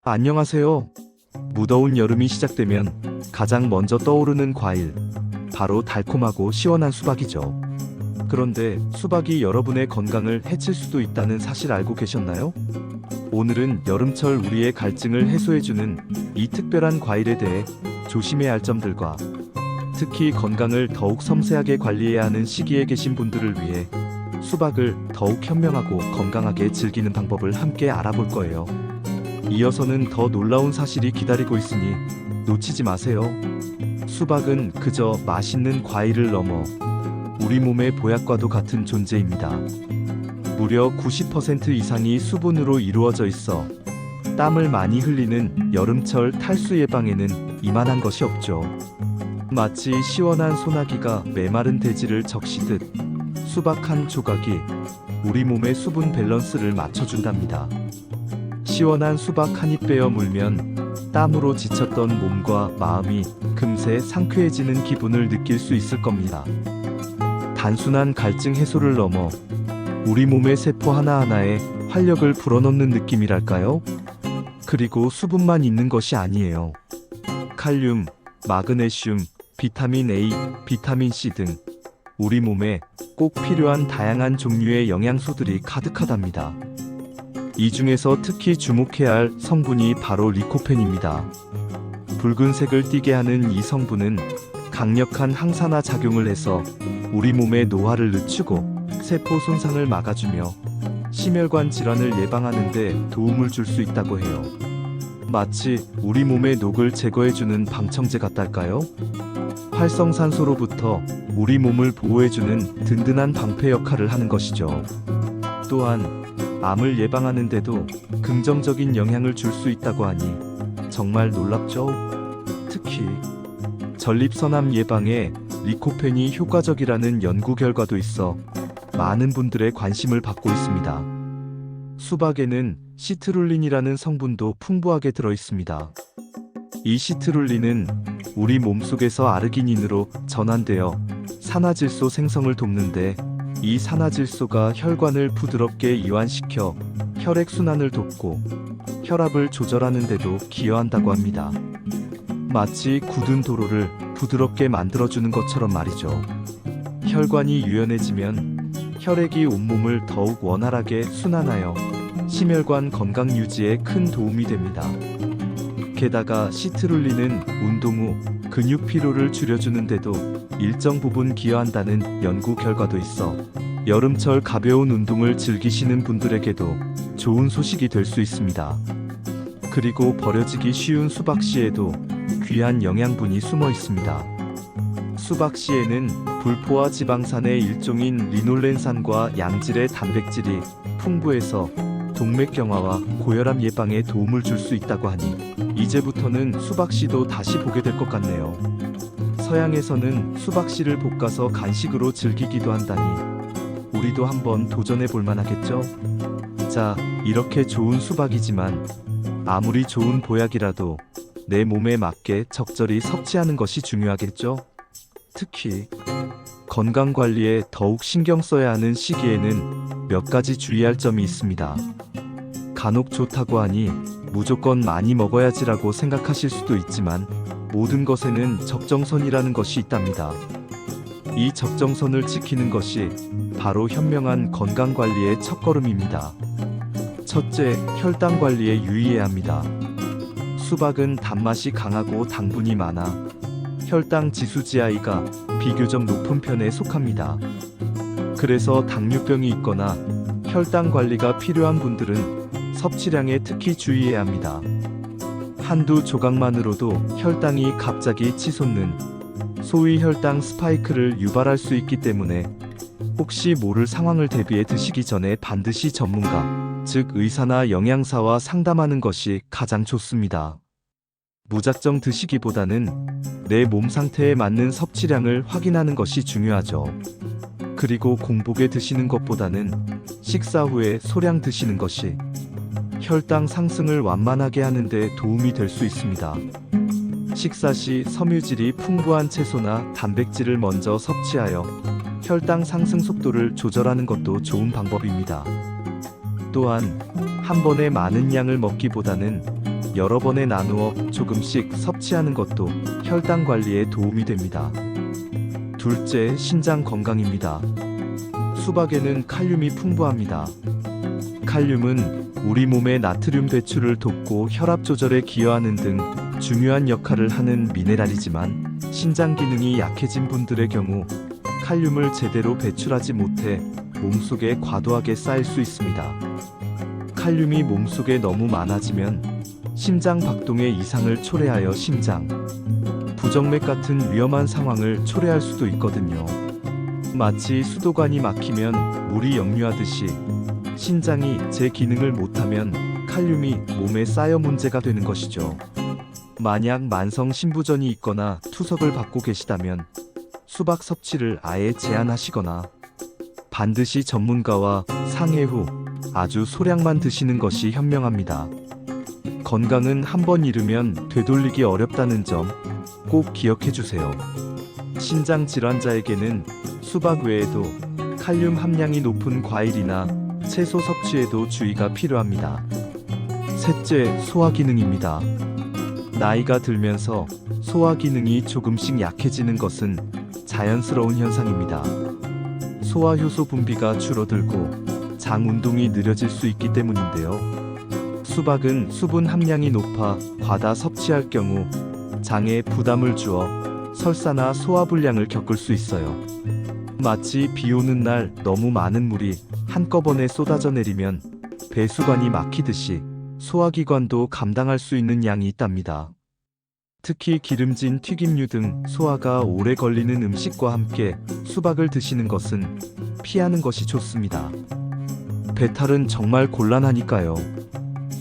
안녕하세요. 무더운 여름이 시작되면 가장 먼저 떠오르는 과일, 바로 달콤하고 시원한 수박이죠. 그런데 수박이 여러분의 건강을 해칠 수도 있다는 사실 알고 계셨나요? 오늘은 여름철 우리의 갈증을 해소해주는 이 특별한 과일에 대해 조심해야 할 점들과 특히 건강을 더욱 섬세하게 관리해야 하는 시기에 계신 분들을 위해 수박을 더욱 현명하고 건강하게 즐기는 방법을 함께 알아볼 거예요. 이어서는 더 놀라운 사실이 기다리고 있으니 놓치지 마세요. 수박은 그저 맛있는 과일을 넘어 우리 몸의 보약과도 같은 존재입니다. 무려 90% 이상이 수분으로 이루어져 있어 땀을 많이 흘리는 여름철 탈수 예방에는 이만한 것이 없죠. 마치 시원한 소나기가 메마른 대지를 적시듯 수박 한 조각이 우리 몸의 수분 밸런스를 맞춰준답니다. 시원한 수박 한 입 베어 물면 땀으로 지쳤던 몸과 마음이 금세 상쾌해지는 기분을 느낄 수 있을 겁니다. 단순한 갈증 해소를 넘어 우리 몸의 세포 하나하나에 활력을 불어넣는 느낌이랄까요? 그리고 수분만 있는 것이 아니에요. 칼륨, 마그네슘, 비타민 A, 비타민 C 등 우리 몸에 꼭 필요한 다양한 종류의 영양소들이 가득하답니다. 이 중에서 특히 주목해야 할 성분이 바로 리코펜입니다. 붉은색을 띠게 하는 이 성분은 강력한 항산화 작용을 해서 우리 몸의 노화를 늦추고 세포 손상을 막아주며 심혈관 질환을 예방하는 데 도움을 줄 수 있다고 해요. 마치 우리 몸의 녹을 제거해주는 방청제 같달까요? 활성산소로부터 우리 몸을 보호해주는 든든한 방패 역할을 하는 것이죠. 또한 암을 예방하는 데도 긍정적인 영향을 줄 수 있다고 하니 정말 놀랍죠? 특히 전립선암 예방에 리코펜이 효과적이라는 연구 결과도 있어 많은 분들의 관심을 받고 있습니다. 수박에는 시트룰린이라는 성분도 풍부하게 들어 있습니다. 이 시트룰린은 우리 몸속에서 아르기닌으로 전환되어 산화질소 생성을 돕는데 이 산화질소가 혈관을 부드럽게 이완시켜 혈액순환을 돕고 혈압을 조절하는 데도 기여한다고 합니다. 마치 굳은 도로를 부드럽게 만들어주는 것처럼 말이죠. 혈관이 유연해지면 혈액이 온몸을 더욱 원활하게 순환하여 심혈관 건강 유지에 큰 도움이 됩니다. 게다가 시트룰린은 운동 후 근육 피로를 줄여주는데도 일정 부분 기여한다는 연구 결과도 있어 여름철 가벼운 운동을 즐기시는 분들에게도 좋은 소식이 될 수 있습니다. 그리고 버려지기 쉬운 수박씨에도 귀한 영양분이 숨어 있습니다. 수박씨에는 불포화 지방산의 일종인 리놀렌산과 양질의 단백질이 풍부해서 동맥경화와 고혈압 예방에 도움을 줄 수 있다고 하니 이제부터는 수박씨도 다시 보게 될 것 같네요. 서양에서는 수박씨를 볶아서 간식으로 즐기기도 한다니 우리도 한번 도전해 볼 만하겠죠? 자, 이렇게 좋은 수박이지만 아무리 좋은 보약이라도 내 몸에 맞게 적절히 섭취하는 것이 중요하겠죠? 특히 건강관리에 더욱 신경 써야 하는 시기에는 몇 가지 주의할 점이 있습니다. 간혹 좋다고 하니 무조건 많이 먹어야지라고 생각하실 수도 있지만 모든 것에는 적정선이라는 것이 있답니다. 이 적정선을 지키는 것이 바로 현명한 건강관리의 첫걸음입니다. 첫째, 혈당 관리에 유의해야 합니다. 수박은 단맛이 강하고 당분이 많아 혈당 지수 GI가 비교적 높은 편에 속합니다. 그래서 당뇨병이 있거나 혈당 관리가 필요한 분들은 섭취량에 특히 주의해야 합니다. 한두 조각만으로도 혈당이 갑자기 치솟는 소위 혈당 스파이크를 유발할 수 있기 때문에 혹시 모를 상황을 대비해 드시기 전에 반드시 전문가, 즉 의사나 영양사와 상담하는 것이 가장 좋습니다. 무작정 드시기보다는 내 몸 상태에 맞는 섭취량을 확인하는 것이 중요하죠. 그리고 공복에 드시는 것보다는 식사 후에 소량 드시는 것이 혈당 상승을 완만하게 하는 데 도움이 될 수 있습니다. 식사 시 섬유질이 풍부한 채소나 단백질을 먼저 섭취하여 혈당 상승 속도를 조절하는 것도 좋은 방법입니다. 또한 한 번에 많은 양을 먹기보다는 여러 번에 나누어 조금씩 섭취하는 것도 혈당 관리에 도움이 됩니다. 둘째, 신장 건강입니다. 수박에는 칼륨이 풍부합니다. 칼륨은 우리 몸의 나트륨 배출을 돕고 혈압 조절에 기여하는 등 중요한 역할을 하는 미네랄이지만 신장 기능이 약해진 분들의 경우 칼륨을 제대로 배출하지 못해 몸속에 과도하게 쌓일 수 있습니다. 칼륨이 몸속에 너무 많아지면 심장 박동의 이상을 초래하여 심장, 부정맥 같은 위험한 상황을 초래할 수도 있거든요. 마치 수도관이 막히면 물이 역류하듯이 신장이 제 기능을 못하면 칼륨이 몸에 쌓여 문제가 되는 것이죠. 만약 만성 신부전이 있거나 투석을 받고 계시다면 수박 섭취를 아예 제한하시거나 반드시 전문가와 상의 후 아주 소량만 드시는 것이 현명합니다. 건강은 한 번 잃으면 되돌리기 어렵다는 점 꼭 기억해 주세요. 신장 질환자에게는 수박 외에도 칼륨 함량이 높은 과일이나 채소 섭취에도 주의가 필요합니다. 셋째, 소화 기능입니다. 나이가 들면서 소화 기능이 조금씩 약해지는 것은 자연스러운 현상입니다. 소화 효소 분비가 줄어들고 장 운동이 느려질 수 있기 때문인데요. 수박은 수분 함량이 높아 과다 섭취할 경우 장에 부담을 주어 설사나 소화불량을 겪을 수 있어요. 마치 비 오는 날 너무 많은 물이 한꺼번에 쏟아져 내리면 배수관이 막히듯이 소화기관도 감당할 수 있는 양이 있답니다. 특히 기름진 튀김류 등 소화가 오래 걸리는 음식과 함께 수박을 드시는 것은 피하는 것이 좋습니다. 배탈은 정말 곤란하니까요.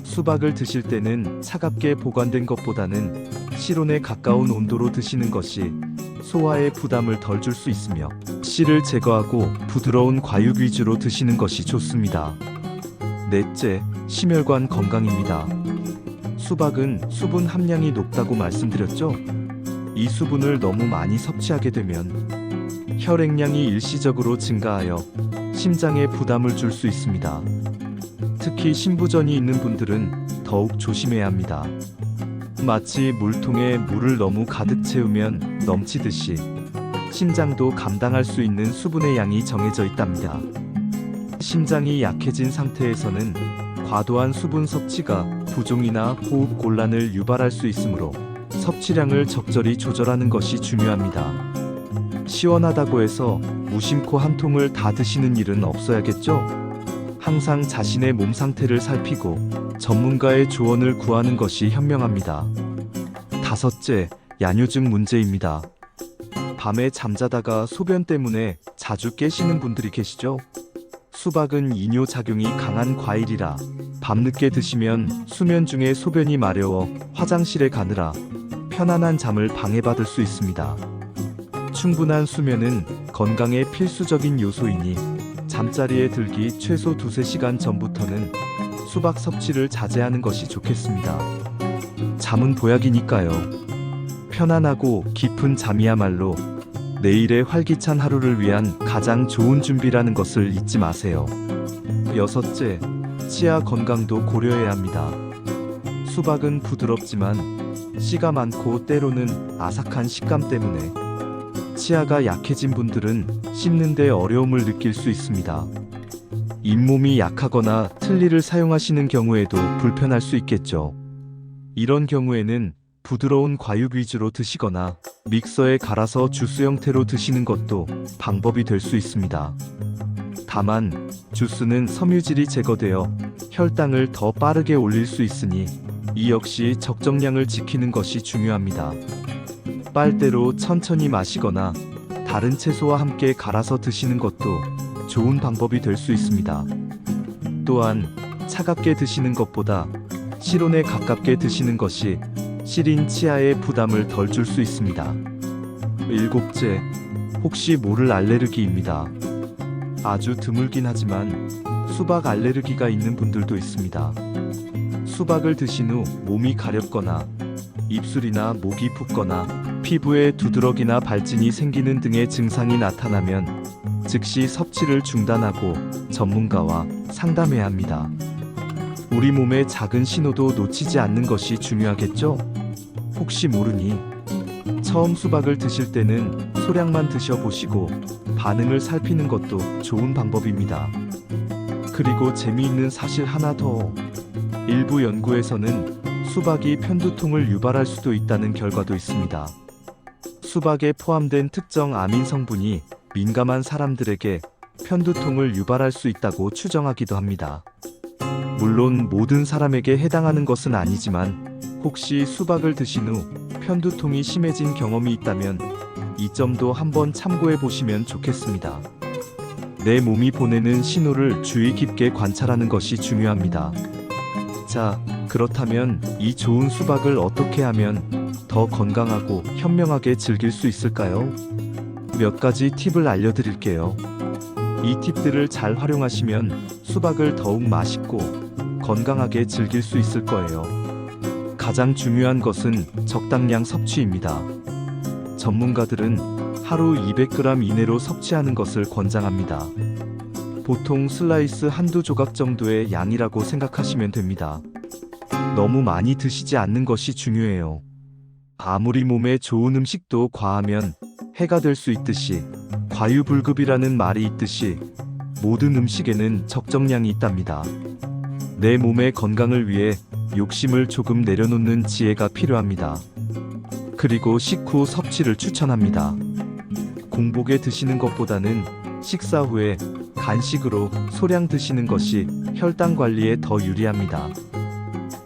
수박을 드실 때는 차갑게 보관된 것보다는 실온에 가까운 온도로 드시는 것이 소화에 부담을 덜 줄 수 있으며 씨를 제거하고 부드러운 과육 위주로 드시는 것이 좋습니다. 넷째, 심혈관 건강입니다. 수박은 수분 함량이 높다고 말씀드렸죠? 이 수분을 너무 많이 섭취하게 되면 혈액량이 일시적으로 증가하여 심장에 부담을 줄 수 있습니다. 특히 신부전이 있는 분들은 더욱 조심해야 합니다. 마치 물통에 물을 너무 가득 채우면 넘치듯이 심장도 감당할 수 있는 수분의 양이 정해져 있답니다. 심장이 약해진 상태에서는 과도한 수분 섭취가 부종이나 호흡 곤란을 유발할 수 있으므로 섭취량을 적절히 조절하는 것이 중요합니다. 시원하다고 해서 무심코 한 통을 다 드시는 일은 없어야겠죠? 항상 자신의 몸 상태를 살피고 전문가의 조언을 구하는 것이 현명합니다. 다섯째, 야뇨증 문제입니다. 밤에 잠자다가 소변 때문에 자주 깨시는 분들이 계시죠? 수박은 이뇨 작용이 강한 과일이라 밤늦게 드시면 수면 중에 소변이 마려워 화장실에 가느라 편안한 잠을 방해받을 수 있습니다. 충분한 수면은 건강에 필수적인 요소이니 잠자리에 들기 최소 2-3시간 전부터는 수박 섭취를 자제하는 것이 좋겠습니다. 잠은 보약이니까요. 편안하고 깊은 잠이야말로 내일의 활기찬 하루를 위한 가장 좋은 준비라는 것을 잊지 마세요. 여섯째, 치아 건강도 고려해야 합니다. 수박은 부드럽지만 씨가 많고 때로는 아삭한 식감 때문에 치아가 약해진 분들은 씹는데 어려움을 느낄 수 있습니다. 잇몸이 약하거나 틀니를 사용하시는 경우에도 불편할 수 있겠죠. 이런 경우에는 부드러운 과육 위주로 드시거나 믹서에 갈아서 주스 형태로 드시는 것도 방법이 될 수 있습니다. 다만 주스는 섬유질이 제거되어 혈당을 더 빠르게 올릴 수 있으니 이 역시 적정량을 지키는 것이 중요합니다. 빨대로 천천히 마시거나 다른 채소와 함께 갈아서 드시는 것도 좋은 방법이 될 수 있습니다. 또한 차갑게 드시는 것보다 실온에 가깝게 드시는 것이 시린 치아에 부담을 덜 줄 수 있습니다. 일곱째, 혹시 모를 알레르기입니다. 아주 드물긴 하지만 수박 알레르기가 있는 분들도 있습니다. 수박을 드신 후 몸이 가렵거나 입술이나 목이 붓거나 피부에 두드러기나 발진이 생기는 등의 증상이 나타나면 즉시 섭취를 중단하고 전문가와 상담해야 합니다. 우리 몸의 작은 신호도 놓치지 않는 것이 중요하겠죠? 혹시 모르니 처음 수박을 드실 때는 소량만 드셔보시고 반응을 살피는 것도 좋은 방법입니다. 그리고 재미있는 사실 하나 더. 일부 연구에서는 수박이 편두통을 유발할 수도 있다는 결과도 있습니다. 수박에 포함된 특정 아민 성분이 민감한 사람들에게 편두통을 유발할 수 있다고 추정하기도 합니다. 물론 모든 사람에게 해당하는 것은 아니지만 혹시 수박을 드신 후 편두통이 심해진 경험이 있다면 이 점도 한번 참고해 보시면 좋겠습니다. 내 몸이 보내는 신호를 주의 깊게 관찰하는 것이 중요합니다. 자, 그렇다면 이 좋은 수박을 어떻게 하면 더 건강하고 현명하게 즐길 수 있을까요? 몇 가지 팁을 알려드릴게요. 이 팁들을 잘 활용하시면 수박을 더욱 맛있고 건강하게 즐길 수 있을 거예요. 가장 중요한 것은 적당량 섭취입니다. 전문가들은 하루 200g 이내로 섭취하는 것을 권장합니다. 보통 슬라이스 한두 조각 정도의 양이라고 생각하시면 됩니다. 너무 많이 드시지 않는 것이 중요해요. 아무리 몸에 좋은 음식도 과하면 해가 될 수 있듯이 과유불급이라는 말이 있듯이 모든 음식에는 적정량이 있답니다. 내 몸의 건강을 위해 욕심을 조금 내려놓는 지혜가 필요합니다. 그리고 식후 섭취를 추천합니다. 공복에 드시는 것보다는 식사 후에 간식으로 소량 드시는 것이 혈당 관리에 더 유리합니다.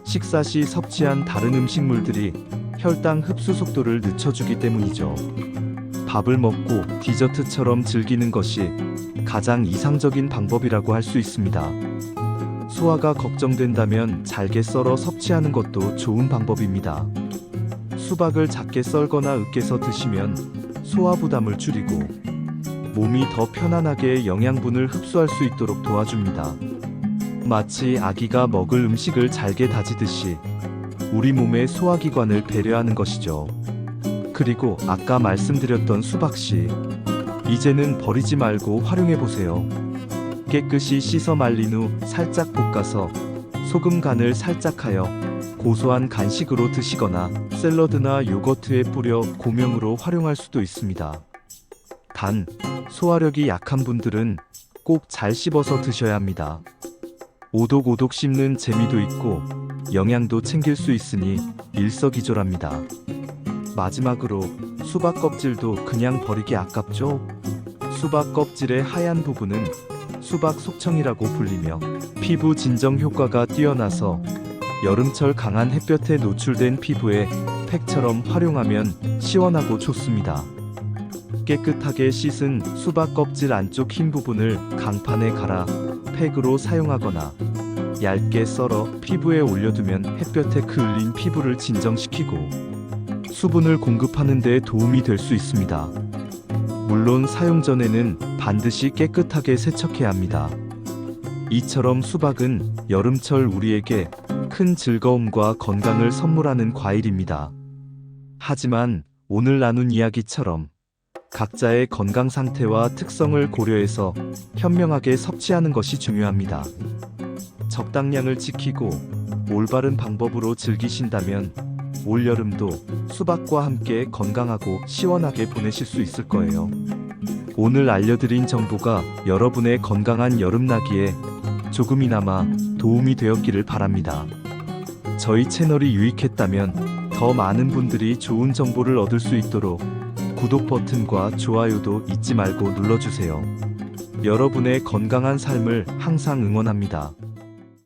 식사 시 섭취한 다른 음식물들이 혈당 흡수 속도를 늦춰주기 때문이죠. 밥을 먹고 디저트처럼 즐기는 것이 가장 이상적인 방법이라고 할 수 있습니다. 소화가 걱정된다면 잘게 썰어 섭취하는 것도 좋은 방법입니다. 수박을 작게 썰거나 으깨서 드시면 소화 부담을 줄이고 몸이 더 편안하게 영양분을 흡수할 수 있도록 도와줍니다. 마치 아기가 먹을 음식을 잘게 다지듯이 우리 몸의 소화기관을 배려하는 것이죠. 그리고 아까 말씀드렸던 수박씨, 이제는 버리지 말고 활용해보세요. 깨끗이 씻어 말린 후 살짝 볶아서 소금 간을 살짝 하여 고소한 간식으로 드시거나 샐러드나 요거트에 뿌려 고명으로 활용할 수도 있습니다. 단, 소화력이 약한 분들은 꼭 잘 씹어서 드셔야 합니다. 오독오독 씹는 재미도 있고 영양도 챙길 수 있으니 일석이조랍니다. 마지막으로 수박 껍질도 그냥 버리기 아깝죠? 수박 껍질의 하얀 부분은 수박 속청이라고 불리며 피부 진정 효과가 뛰어나서 여름철 강한 햇볕에 노출된 피부에 팩처럼 활용하면 시원하고 좋습니다. 깨끗하게 씻은 수박 껍질 안쪽 흰 부분을 강판에 갈아 팩으로 사용하거나 얇게 썰어 피부에 올려두면 햇볕에 그을린 피부를 진정시키고 수분을 공급하는 데 도움이 될 수 있습니다. 물론 사용 전에는 반드시 깨끗하게 세척해야 합니다. 이처럼 수박은 여름철 우리에게 큰 즐거움과 건강을 선물하는 과일입니다. 하지만 오늘 나눈 이야기처럼 각자의 건강 상태와 특성을 고려해서 현명하게 섭취하는 것이 중요합니다. 적당량을 지키고 올바른 방법으로 즐기신다면 올여름도 수박과 함께 건강하고 시원하게 보내실 수 있을 거예요. 오늘 알려드린 정보가 여러분의 건강한 여름나기에 조금이나마 도움이 되었기를 바랍니다. 저희 채널이 유익했다면 더 많은 분들이 좋은 정보를 얻을 수 있도록 구독 버튼과 좋아요도 잊지 말고 눌러주세요. 여러분의 건강한 삶을 항상 응원합니다.